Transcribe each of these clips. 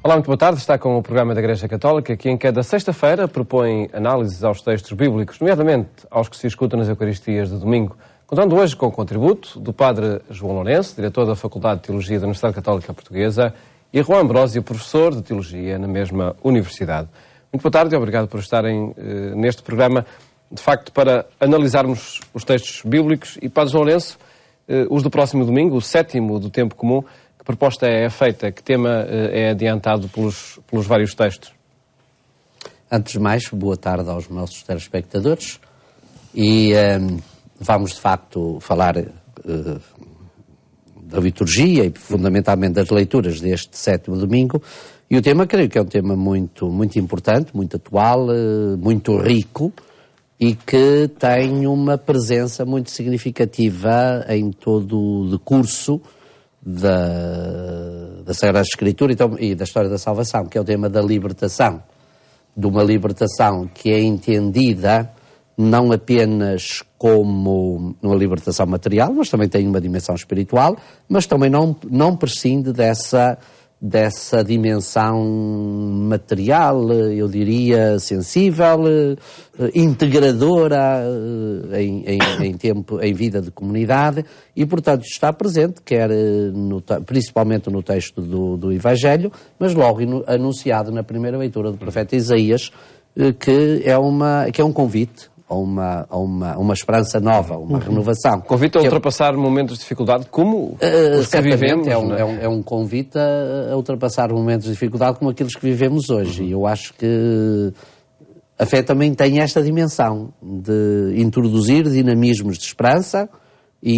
Olá, muito boa tarde. Está com o programa da Igreja Católica, que em cada sexta-feira propõe análises aos textos bíblicos, nomeadamente aos que se escutam nas Eucaristias de domingo, contando hoje com o contributo do Padre João Lourenço, diretor da Faculdade de Teologia da Universidade Católica Portuguesa, e Juan Ambrósio, professor de Teologia na mesma Universidade. Muito boa tarde e obrigado por estarem neste programa, de facto, para analisarmos os textos bíblicos. E, Padre João Lourenço, os do próximo domingo, o sétimo do tempo comum, que proposta é feita? Que tema é adiantado pelos vários textos? Antes de mais, boa tarde aos nossos telespectadores e vamos de facto falar da liturgia e fundamentalmente das leituras deste sétimo domingo, e o tema creio que é um tema muito importante, muito atual, muito rico e que tem uma presença muito significativa em todo o decurso da Sagrada Escritura e da história da salvação, que é o tema da libertação, de uma libertação que é entendida não apenas como uma libertação material, mas também tem uma dimensão espiritual, mas também não prescinde dessa dimensão material, eu diria, sensível, integradora em vida de comunidade, e portanto está presente, quer principalmente no texto do Evangelho, mas logo anunciado na primeira leitura do profeta Isaías, que é um convite a uma esperança nova, uma renovação. Convite a ultrapassar momentos de dificuldade como os que vivemos. É um convite a ultrapassar momentos de dificuldade como aqueles que vivemos hoje. E eu acho que a fé também tem esta dimensão de introduzir dinamismos de esperança e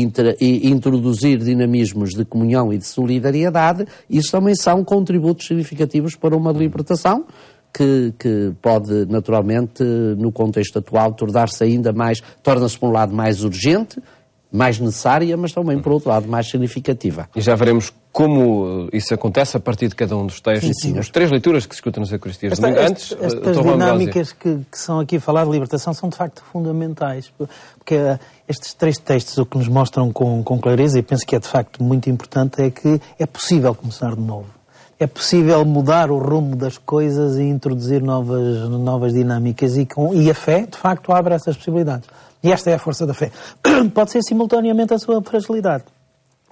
introduzir dinamismos de comunhão e de solidariedade. Isso também são contributos significativos para uma libertação que pode, naturalmente, no contexto atual, tornar-se ainda mais, torna-se por um lado mais urgente, mais necessária, mas também, por outro lado, mais significativa. E já veremos como isso acontece a partir de cada um dos textos, as três leituras que se escutam nas Eucaristias. Estas dinâmicas que são aqui a falar de libertação são, de facto, fundamentais, porque estes três textos o que nos mostram com clareza, e penso que é, de facto, muito importante, é que é possível começar de novo. É possível mudar o rumo das coisas e introduzir novas dinâmicas e a fé, de facto, abre essas possibilidades. E esta é a força da fé. Pode ser simultaneamente a sua fragilidade.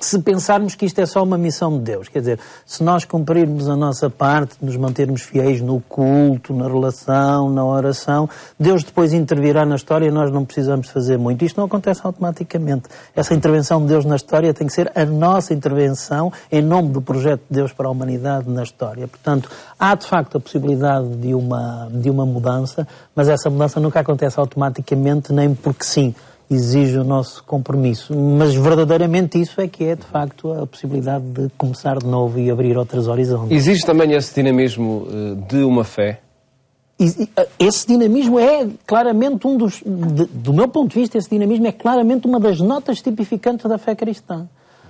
Se pensarmos que isto é só uma missão de Deus, quer dizer, se nós cumprirmos a nossa parte, nos mantermos fiéis no culto, na relação, na oração, Deus depois intervirá na história e nós não precisamos fazer muito. Isto não acontece automaticamente. Essa intervenção de Deus na história tem que ser a nossa intervenção em nome do projeto de Deus para a humanidade na história. Portanto, há de facto a possibilidade de uma mudança, mas essa mudança nunca acontece automaticamente, nem porque sim. Exige o nosso compromisso. Mas verdadeiramente isso é que é, de facto, a possibilidade de começar de novo e abrir outros horizontes. Existe também esse dinamismo de uma fé? Esse dinamismo é claramente do meu ponto de vista, esse dinamismo é claramente uma das notas tipificantes da fé cristã.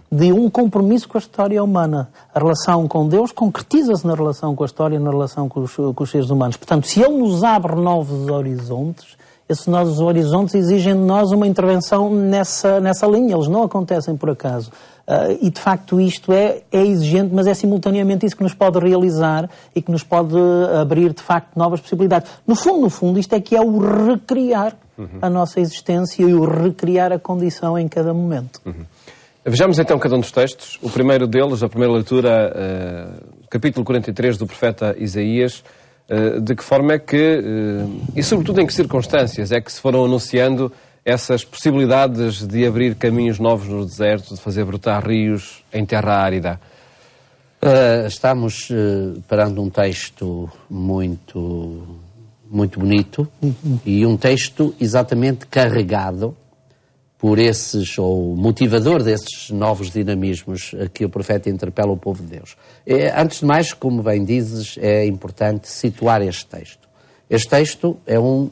De um compromisso com a história humana. A relação com Deus concretiza-se na relação com a história, na relação com os seres humanos. Portanto, se Ele nos abre novos horizontes, esses novos horizontes exigem de nós uma intervenção nessa linha. Eles não acontecem por acaso. E, de facto, isto é exigente, mas é simultaneamente isso que nos pode realizar e que nos pode abrir, de facto, novas possibilidades. No fundo, isto é que é o recriar a nossa existência e o recriar a condição em cada momento. Vejamos então cada um dos textos. O primeiro deles, a primeira leitura, capítulo 43 do profeta Isaías. De que forma é que, e sobretudo em que circunstâncias, é que se foram anunciando essas possibilidades de abrir caminhos novos no deserto, de fazer brotar rios em terra árida? Estamos perante um texto muito bonito e um texto exatamente carregado por ou motivador desses novos dinamismos a que o profeta interpela o povo de Deus. Antes de mais, como bem dizes, é importante situar este texto. Este texto é um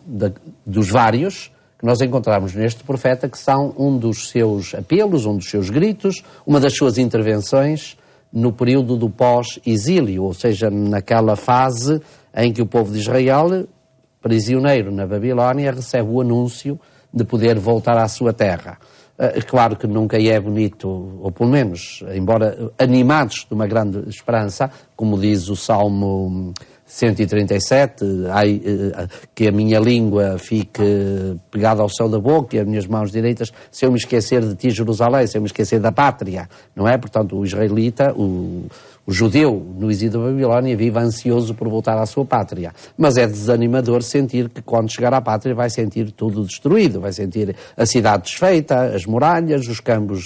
dos vários que nós encontramos neste profeta, que são um dos seus apelos, um dos seus gritos, uma das suas intervenções no período do pós-exílio, ou seja, naquela fase em que o povo de Israel, prisioneiro na Babilónia, recebe o anúncio de poder voltar à sua terra. Claro que nunca é bonito, ou pelo menos, embora animados de uma grande esperança, como diz o Salmo 137, que a minha língua fique pegada ao céu da boca e as minhas mãos direitas, se eu me esquecer de ti, Jerusalém, se eu me esquecer da pátria, não é? Portanto, o israelita, o judeu no exílio da Babilónia vive ansioso por voltar à sua pátria. Mas é desanimador sentir que quando chegar à pátria vai sentir tudo destruído, vai sentir a cidade desfeita, as muralhas, os campos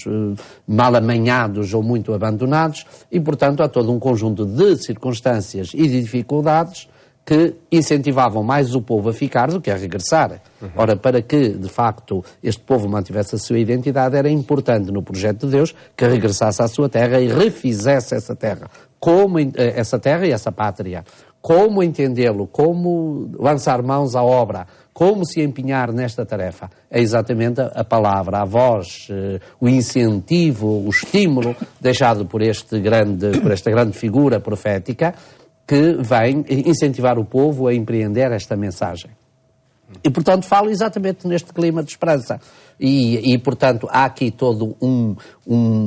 mal amanhados ou muito abandonados e, portanto, há todo um conjunto de circunstâncias e de dificuldades que incentivavam mais o povo a ficar do que a regressar. Ora, para que, de facto, este povo mantivesse a sua identidade, era importante no projeto de Deus que regressasse à sua terra e refizesse essa terra. Essa terra e essa pátria. Como entendê-lo, como lançar mãos à obra, como se empenhar nesta tarefa. É exatamente a palavra, a voz, o incentivo, o estímulo deixado por esta grande figura profética, que vem incentivar o povo a empreender esta mensagem. E, portanto, falo exatamente neste clima de esperança. E portanto, há aqui todo um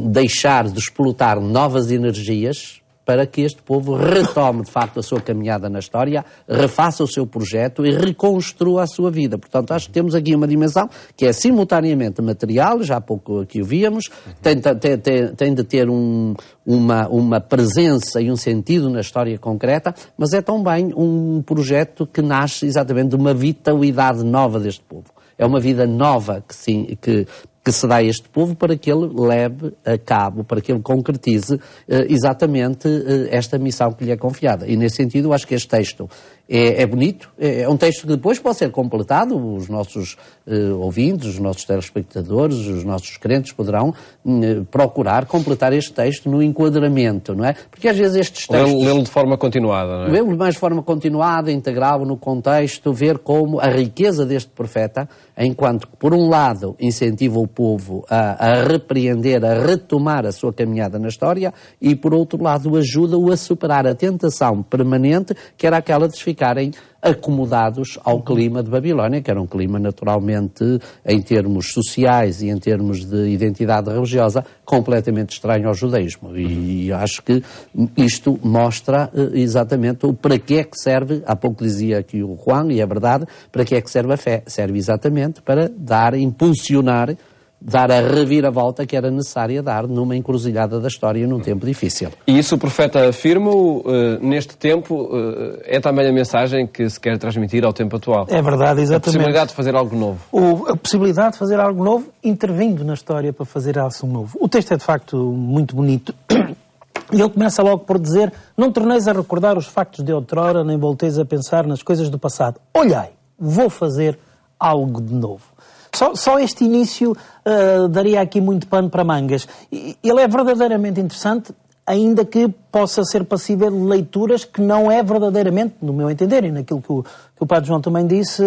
deixar de explotar novas energias para que este povo retome, de facto, a sua caminhada na história, refaça o seu projeto e reconstrua a sua vida. Portanto, acho que temos aqui uma dimensão que é simultaneamente material, já há pouco aqui o víamos, tem de ter uma presença e um sentido na história concreta, mas é também um projeto que nasce exatamente de uma vitalidade nova deste povo. É uma vida nova que se dá a este povo para que ele leve a cabo, para que ele concretize exatamente esta missão que lhe é confiada. E nesse sentido, eu acho que este texto é bonito, é um texto que depois pode ser completado, os nossos ouvintes, os nossos telespectadores, os nossos crentes poderão procurar completar este texto no enquadramento, não é? Porque às vezes estes textos... Lê-lo de forma continuada, não é? Lê-lo mais de forma continuada, integral no contexto, ver como a riqueza deste profeta, enquanto que, por um lado, incentiva o povo a repreender, a retomar a sua caminhada na história, e, por outro lado, ajuda-o a superar a tentação permanente, que era aquela de ficarem acomodados ao clima de Babilónia, que era um clima naturalmente, em termos sociais e em termos de identidade religiosa, completamente estranho ao judaísmo. E acho que isto mostra exatamente o para que é que serve, há pouco dizia aqui o Juan, e é verdade, para que é que serve a fé. Serve exatamente para impulsionar, dar a reviravolta que era necessária dar numa encruzilhada da história num tempo difícil. E isso o profeta afirma-o neste tempo, é também a mensagem que se quer transmitir ao tempo atual. É verdade, exatamente. A possibilidade de fazer algo novo. A possibilidade de fazer algo novo, intervindo na história para fazer algo novo. O texto é de facto muito bonito. E ele começa logo por dizer: não torneis a recordar os factos de outrora, nem volteis a pensar nas coisas do passado. Olhai, vou fazer algo de novo. Só este início daria aqui muito pano para mangas. Ele é verdadeiramente interessante, ainda que possa ser passível de leituras que não é verdadeiramente, no meu entender, e naquilo que o Padre João também disse,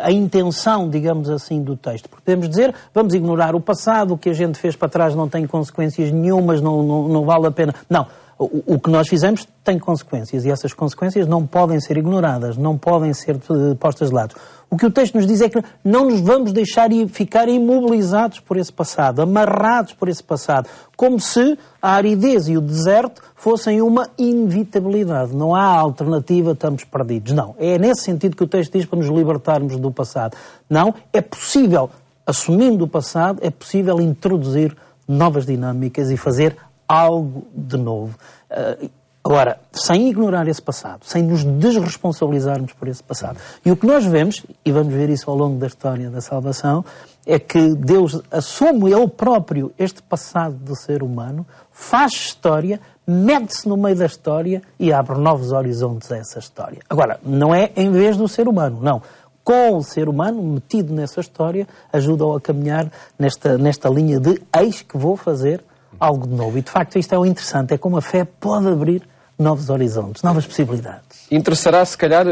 a intenção, digamos assim, do texto. Porque podemos dizer, vamos ignorar o passado, o que a gente fez para trás não tem consequências nenhumas, não vale a pena. Não. O que nós fizemos tem consequências e essas consequências não podem ser ignoradas, não podem ser postas de lado. O que o texto nos diz é que não nos vamos deixar ficar imobilizados por esse passado, amarrados por esse passado, como se a aridez e o deserto fossem uma inevitabilidade. Não há alternativa, estamos perdidos. Não, é nesse sentido que o texto diz para nos libertarmos do passado. Não, é possível, assumindo o passado, é possível introduzir novas dinâmicas e fazer algo de novo. Agora, sem ignorar esse passado, sem nos desresponsabilizarmos por esse passado. E o que nós vemos, e vamos ver isso ao longo da história da salvação, é que Deus assume Ele próprio este passado do ser humano, faz história, mete-se no meio da história e abre novos horizontes a essa história. Agora, não é em vez do ser humano, não. Com o ser humano metido nessa história, ajuda-o a caminhar nesta linha de eis que vou fazer algo de novo. E, de facto, isto é o interessante. É como a fé pode abrir novos horizontes, novas possibilidades. Interessará, se calhar,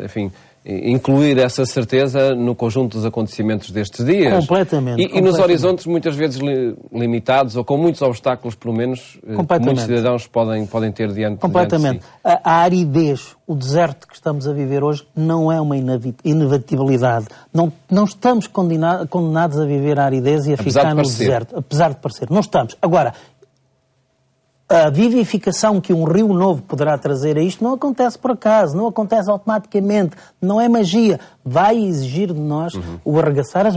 enfim, incluir essa certeza no conjunto dos acontecimentos destes dias. Completamente. E nos horizontes muitas vezes limitados, ou com muitos obstáculos, pelo menos, que muitos cidadãos podem ter diante Completamente. de si. A aridez, o deserto que estamos a viver hoje, não é uma inevitabilidade. Não estamos condenados a viver a aridez e a ficar no deserto. Apesar de parecer. Não estamos. Agora, a vivificação que um rio novo poderá trazer a isto não acontece por acaso, não acontece automaticamente, não é magia. Vai exigir de nós o arregaçar as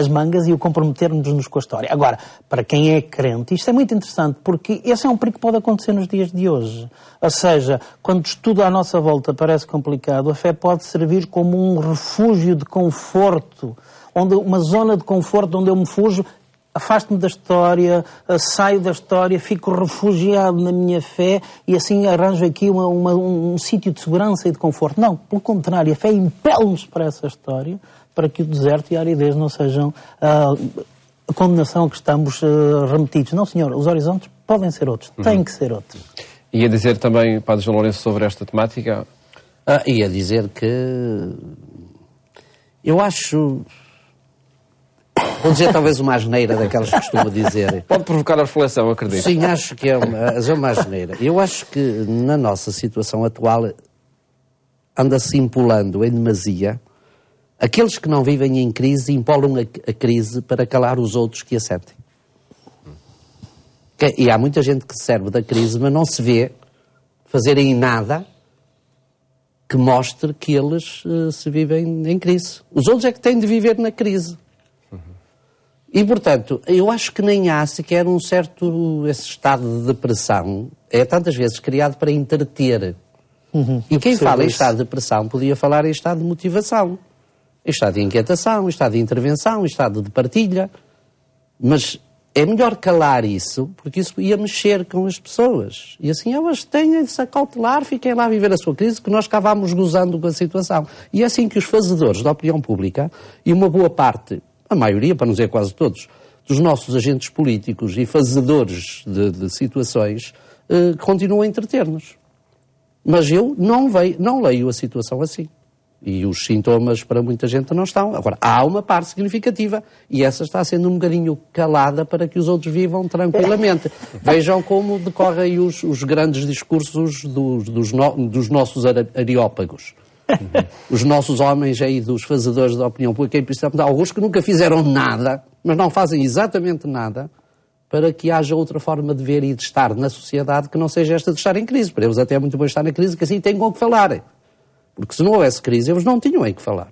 mangas e o comprometermos-nos com a história. Agora, para quem é crente, isto é muito interessante, porque esse é um perigo que pode acontecer nos dias de hoje. Ou seja, quando tudo à nossa volta parece complicado, a fé pode servir como um refúgio de conforto, uma zona de conforto onde eu me fujo. Afasto-me da história, saio da história, fico refugiado na minha fé e assim arranjo aqui um sítio de segurança e de conforto. Não, pelo contrário, a fé impele-nos para essa história, para que o deserto e a aridez não sejam a condenação a que estamos remetidos. Não, senhor, os horizontes podem ser outros, têm que ser outros. Ia dizer também, Padre João Lourenço, sobre esta temática? Ia dizer que eu acho... Vou dizer talvez uma asneira daquelas que costumo dizer. Pode provocar a reflexão, acredito. Sim, acho que é uma asneira. Eu acho que na nossa situação atual anda-se impulando em demasia. Aqueles que não vivem em crise impolam a crise para calar os outros que a sentem. E há muita gente que se serve da crise, mas não se vê fazerem nada que mostre que eles se vivem em crise. Os outros é que têm de viver na crise. E, portanto, eu acho que nem há sequer esse estado de depressão, é tantas vezes criado para entreter. E quem fala em estado de depressão podia falar em estado de motivação, em estado de inquietação, em estado de intervenção, em estado de partilha. Mas é melhor calar isso, porque isso ia mexer com as pessoas. E assim elas têm-se a cautelar, fiquem lá a viver a sua crise, que nós cá vamos gozando com a situação. E é assim que os fazedores da opinião pública, e uma boa parte... a maioria, para não dizer quase todos, dos nossos agentes políticos e fazedores de situações, continuam a entreter-nos. Mas eu não leio a situação assim. E os sintomas para muita gente não estão. Agora, há uma parte significativa e essa está sendo um bocadinho calada para que os outros vivam tranquilamente. Vejam como decorrem os grandes discursos dos nossos areópagos. Os nossos homens aí dos fazedores da opinião pública, alguns que nunca fizeram nada, mas não fazem exatamente nada para que haja outra forma de ver e de estar na sociedade que não seja esta de estar em crise. Para eles até é muito bom estar na crise, que assim têm com o que falar. Porque se não houvesse crise, eles não tinham em que falar.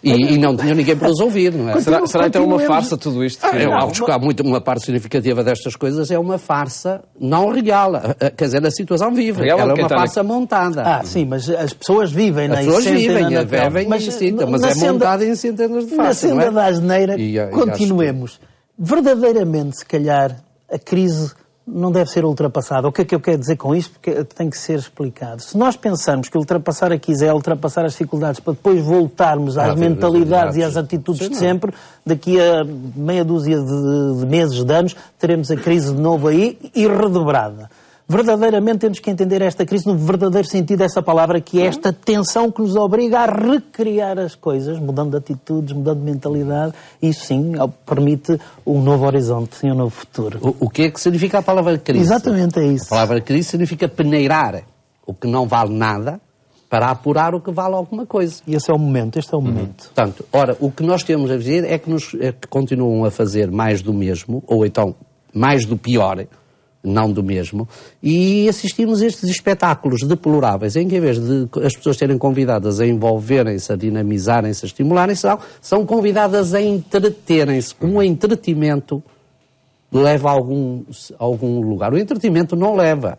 E não tinham ninguém para os ouvir, não é? Será então uma farsa tudo isto? Eu acho que há uma parte significativa destas coisas, é uma farsa não real. Quer dizer, a situação vive. Ela é uma farsa montada. Sim, mas as pessoas vivem, as pessoas vivem, mas é montada em centenas de farsas. Na senda da asneira, continuemos. Verdadeiramente, se calhar, a crise não deve ser ultrapassada. O que é que eu quero dizer com isto? Porque tem que ser explicado. Se nós pensarmos que ultrapassar a crise é ultrapassar as dificuldades para depois voltarmos às mentalidades e às atitudes de sempre, daqui a meia dúzia de meses, de anos, teremos a crise de novo aí e redobrada. Verdadeiramente temos que entender esta crise no verdadeiro sentido dessa palavra, que é esta tensão que nos obriga a recriar as coisas, mudando de atitudes, mudando de mentalidade, e isso sim permite um novo horizonte, sim, um novo futuro. O que é que significa a palavra crise? Exatamente é isso. A palavra crise significa peneirar o que não vale nada para apurar o que vale alguma coisa. E esse é o momento, este é o momento. Portanto, ora, o que nós temos a dizer é que continuam a fazer mais do mesmo, ou então mais do pior, não do mesmo, e assistimos a estes espetáculos deploráveis em que, em vez de as pessoas serem convidadas a envolverem-se, a dinamizarem-se, a estimularem-se, são convidadas a entreterem-se. Um entretenimento leva a algum lugar. O entretenimento não leva.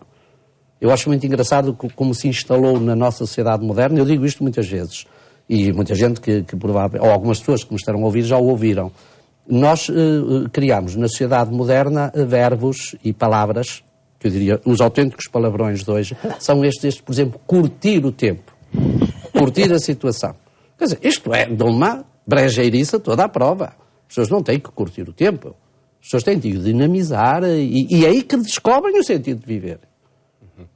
Eu acho muito engraçado como se instalou na nossa sociedade moderna, eu digo isto muitas vezes, e muita gente que provavelmente, ou algumas pessoas que me estarão a ouvir já o ouviram. Nós criamos na sociedade moderna verbos e palavras, que eu diria, os autênticos palavrões de hoje, são estes, por exemplo, curtir o tempo, curtir a situação. Quer dizer, isto é de uma brejeiriça toda à prova. As pessoas não têm que curtir o tempo, as pessoas têm de dinamizar e é aí que descobrem o sentido de viver.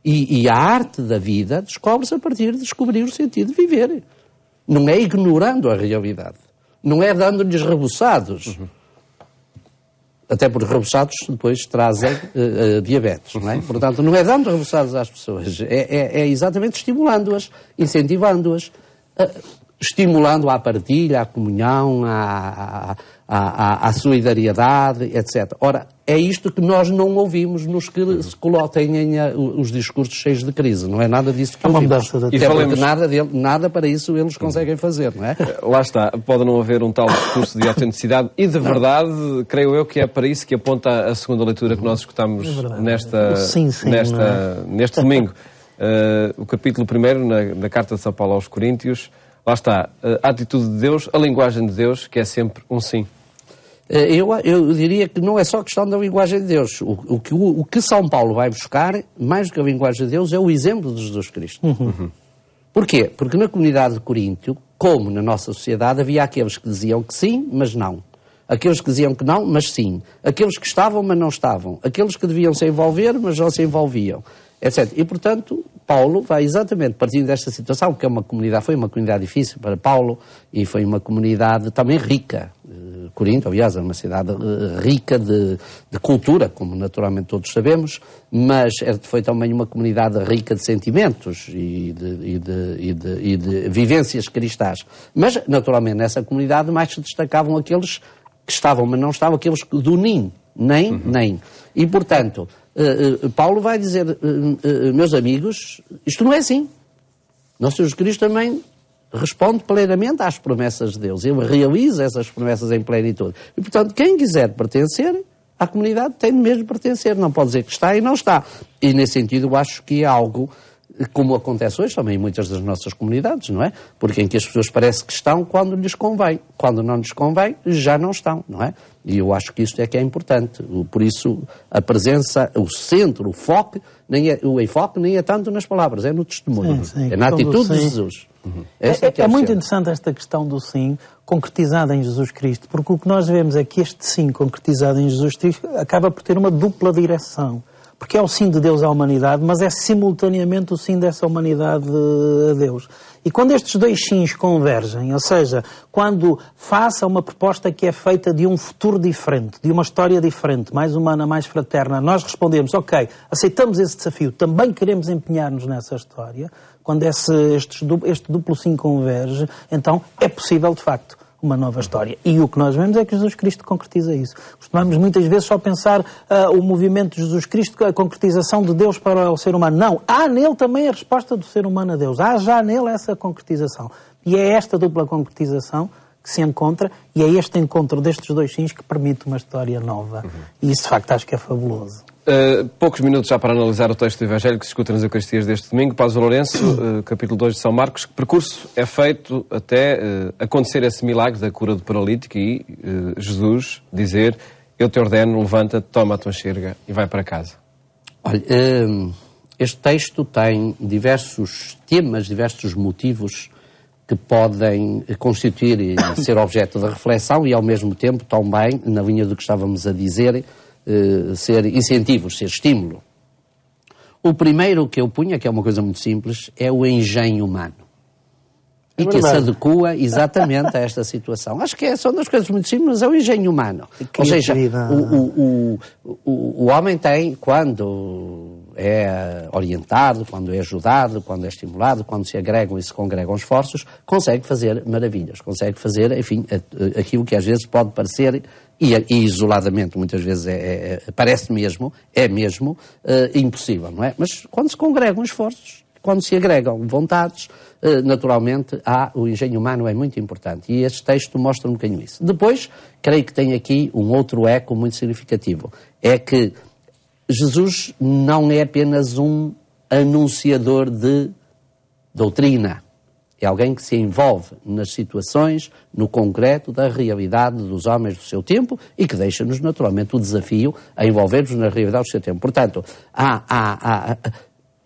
E a arte da vida descobre-se a partir de descobrir o sentido de viver. Não é ignorando a realidade. Não é dando-lhes rebuçados. Até porque rebuçados depois trazem diabetes, não é? Portanto, não é dando rebuçados às pessoas. É exatamente estimulando-as, incentivando-as, estimulando à partilha, à comunhão, à solidariedade, etc. Ora, é isto que nós não ouvimos nos que se têm os discursos cheios de crise. Não é nada disso que ouvimos. Até porque nada para isso eles conseguem fazer, não é? Lá está. Pode não haver um tal discurso de autenticidade e de verdade, creio eu que é para isso que aponta a segunda leitura que nós escutamos neste domingo. O capítulo 1 na Carta de São Paulo aos Coríntios. Lá está, a atitude de Deus, a linguagem de Deus, que é sempre um sim. Eu diria que não é só questão da linguagem de Deus. O que São Paulo vai buscar, mais do que a linguagem de Deus, é o exemplo de Jesus Cristo. Porquê? Porque na comunidade de Coríntio, como na nossa sociedade, havia aqueles que diziam que sim, mas não. Aqueles que diziam que não, mas sim. Aqueles que estavam, mas não estavam. Aqueles que deviam se envolver, mas não se envolviam. Etc. E, portanto, Paulo vai exatamente partindo desta situação, que foi uma comunidade difícil para Paulo e foi uma comunidade também rica. Corinto, aliás, é uma cidade rica de cultura, como naturalmente todos sabemos, mas foi também uma comunidade rica de sentimentos e de vivências cristãs. Mas, naturalmente, nessa comunidade mais se destacavam aqueles que estavam, mas não estavam, aqueles do nem. E, portanto, Paulo vai dizer, meus amigos, isto não é assim. Nosso Jesus Cristo também responde plenamente às promessas de Deus. Ele realiza essas promessas em plenitude. E, portanto, quem quiser pertencer à comunidade tem mesmo de pertencer. Não pode dizer que está e não está. E, nesse sentido, eu acho que é algo como acontece hoje também em muitas das nossas comunidades, não é? Porque em que as pessoas parece que estão quando lhes convém. Quando não lhes convém, já não estão, não é? E eu acho que isto é que é importante. Por isso, a presença, o centro, o enfoque nem é tanto nas palavras, é no testemunho. Sim, é na atitude de Jesus. É muito interessante esta questão do sim concretizado em Jesus Cristo, porque o que nós vemos é que este sim concretizado em Jesus Cristo acaba por ter uma dupla direção. Porque é o sim de Deus à humanidade, mas é simultaneamente o sim dessa humanidade a Deus. E quando estes dois sims convergem, ou seja, quando faça uma proposta que é feita de um futuro diferente, de uma história diferente, mais humana, mais fraterna, nós respondemos, ok, aceitamos esse desafio, também queremos empenhar-nos nessa história, quando este duplo sim converge, então é possível, de facto, uma nova história. E o que nós vemos é que Jesus Cristo concretiza isso. Costumamos muitas vezes só pensar o movimento de Jesus Cristo, a concretização de Deus para o ser humano. Não, há nele também a resposta do ser humano a Deus. Há já nele essa concretização. E é esta dupla concretização que se encontra, e é este encontro destes dois sims que permite uma história nova. E isso, de facto, acho que é fabuloso. Poucos minutos já para analisar o texto do Evangelho que se escuta nas Eucaristias deste domingo. Padre Lourenço, capítulo 2 de São Marcos. Que percurso é feito até acontecer esse milagre da cura do paralítico e Jesus dizer, eu te ordeno, levanta-te, toma a tua enxerga e vai para casa? Olha, este texto tem diversos temas, diversos motivos que podem constituir e ser objeto de reflexão e, ao mesmo tempo, também, na linha do que estávamos a dizer, ser incentivos, ser estímulo. O primeiro que eu punha, que é uma coisa muito simples, é o engenho humano. E que se adequa exatamente a esta situação. Acho que são duas coisas muito simples, é o engenho humano. Ou seja, o homem tem, quando é orientado, quando é ajudado, quando é estimulado, quando se agregam e se congregam esforços, consegue fazer maravilhas, consegue fazer, enfim, aquilo que às vezes pode parecer, e isoladamente muitas vezes parece mesmo, impossível, não é? Mas quando se congregam esforços, quando se agregam vontades, naturalmente o engenho humano é muito importante. E este texto mostra um bocadinho isso. Depois, creio que tem aqui um outro eco muito significativo. É que Jesus não é apenas um anunciador de doutrina. É alguém que se envolve nas situações, no concreto da realidade dos homens do seu tempo e que deixa-nos, naturalmente, o desafio a envolver-nos na realidade do seu tempo. Portanto,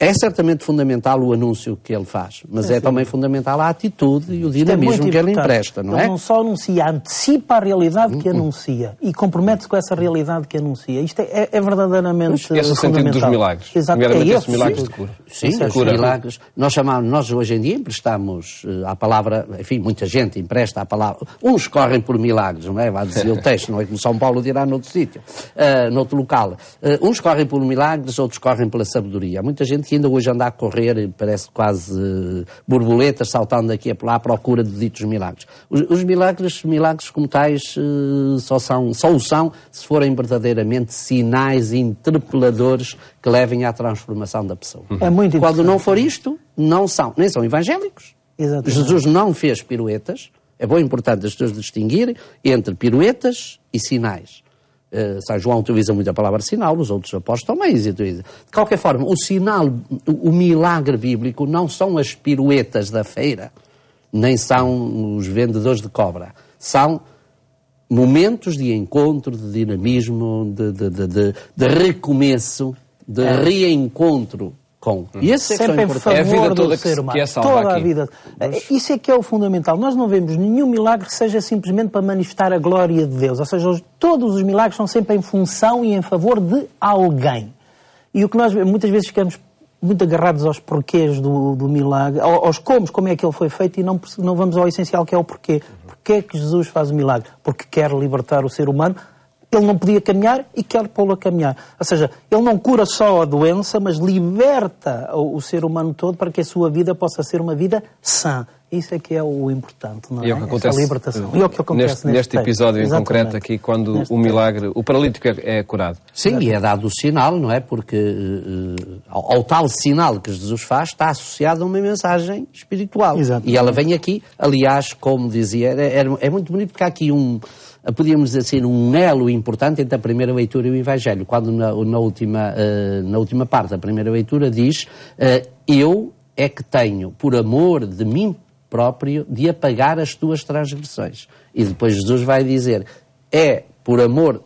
É certamente fundamental o anúncio que ele faz, mas é também fundamental a atitude e o dinamismo que ele empresta, não é? Ele não só anuncia, antecipa a realidade que anuncia e compromete-se com essa realidade que anuncia. Isto é verdadeiramente fundamental. Esse é o sentido dos milagres. Exato. Esses milagres de cura. Sim, os milagres. Nós hoje em dia emprestamos à palavra, enfim, muita gente empresta a palavra. Uns correm por milagres, não é? Vai dizer o texto, não é como São Paulo dirá noutro sítio, noutro local. Uns correm por milagres, outros correm pela sabedoria. Há muita gente que ainda hoje anda a correr, parece quase borboletas, saltando daqui a lá à procura de ditos milagres. Os milagres como tais, só o são se forem verdadeiramente sinais interpeladores que levem à transformação da pessoa. É muito Quando não for isto, não são, nem são evangélicos. Exatamente. Jesus não fez piruetas. É bom e importante as pessoas distinguirem entre piruetas e sinais. São João utiliza muito a palavra sinal, os outros apóstolos também utilizam. De qualquer forma, o sinal, o milagre bíblico não são as piruetas da feira, nem são os vendedores de cobra. São momentos de encontro, de dinamismo, de recomeço, de reencontro com. E esse sempre é em favor do ser humano. Toda a vida. Isso é que é o fundamental. Nós não vemos nenhum milagre que seja simplesmente para manifestar a glória de Deus. Ou seja, todos os milagres são sempre em função e em favor de alguém. E o que nós muitas vezes ficamos muito agarrados aos porquês do milagre, aos como é que ele foi feito, e não vamos ao essencial, que é o porquê. Porquê é que Jesus faz o milagre? Porque quer libertar o ser humano. Ele não podia caminhar e quer pô-lo a caminhar. Ou seja, ele não cura só a doença, mas liberta o ser humano todo para que a sua vida possa ser uma vida sã. Isso é que é o importante, não é? E é o que acontece, essa libertação. E é o que acontece neste episódio em concreto aqui, quando neste o milagre, o paralítico é curado. Sim, e é dado o sinal, não é? Porque ao tal sinal que Jesus faz está associado a uma mensagem espiritual. Exatamente. E ela vem aqui, aliás, como dizia, é muito bonito porque há aqui podíamos dizer assim, um elo importante entre a primeira leitura e o Evangelho, quando na última parte da primeira leitura diz eu é que tenho, por amor de mim próprio, de apagar as tuas transgressões. E depois Jesus vai dizer, é por amor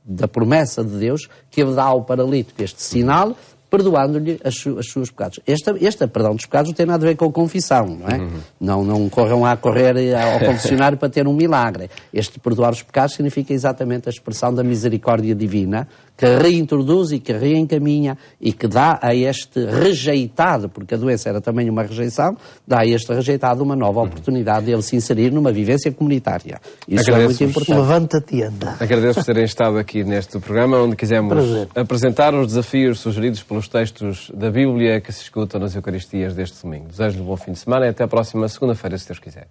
da promessa de Deus que ele dá ao paralítico este sinal, perdoando-lhe os seus pecados. Este perdão dos pecados não tem nada a ver com confissão, não é? Não corram a correr ao confessionário para ter um milagre. Este perdoar os pecados significa exatamente a expressão da misericórdia divina, que reintroduz e que reencaminha e que dá a este rejeitado, porque a doença era também uma rejeição, dá a este rejeitado uma nova oportunidade de ele se inserir numa vivência comunitária. Isso é muito importante. Levanta-te e anda. Agradeço por terem estado aqui neste programa, onde quisemos apresentar os desafios sugeridos pelos textos da Bíblia que se escutam nas Eucaristias deste domingo. Desejo-lhe um bom fim de semana e até a próxima segunda-feira, se Deus quiser.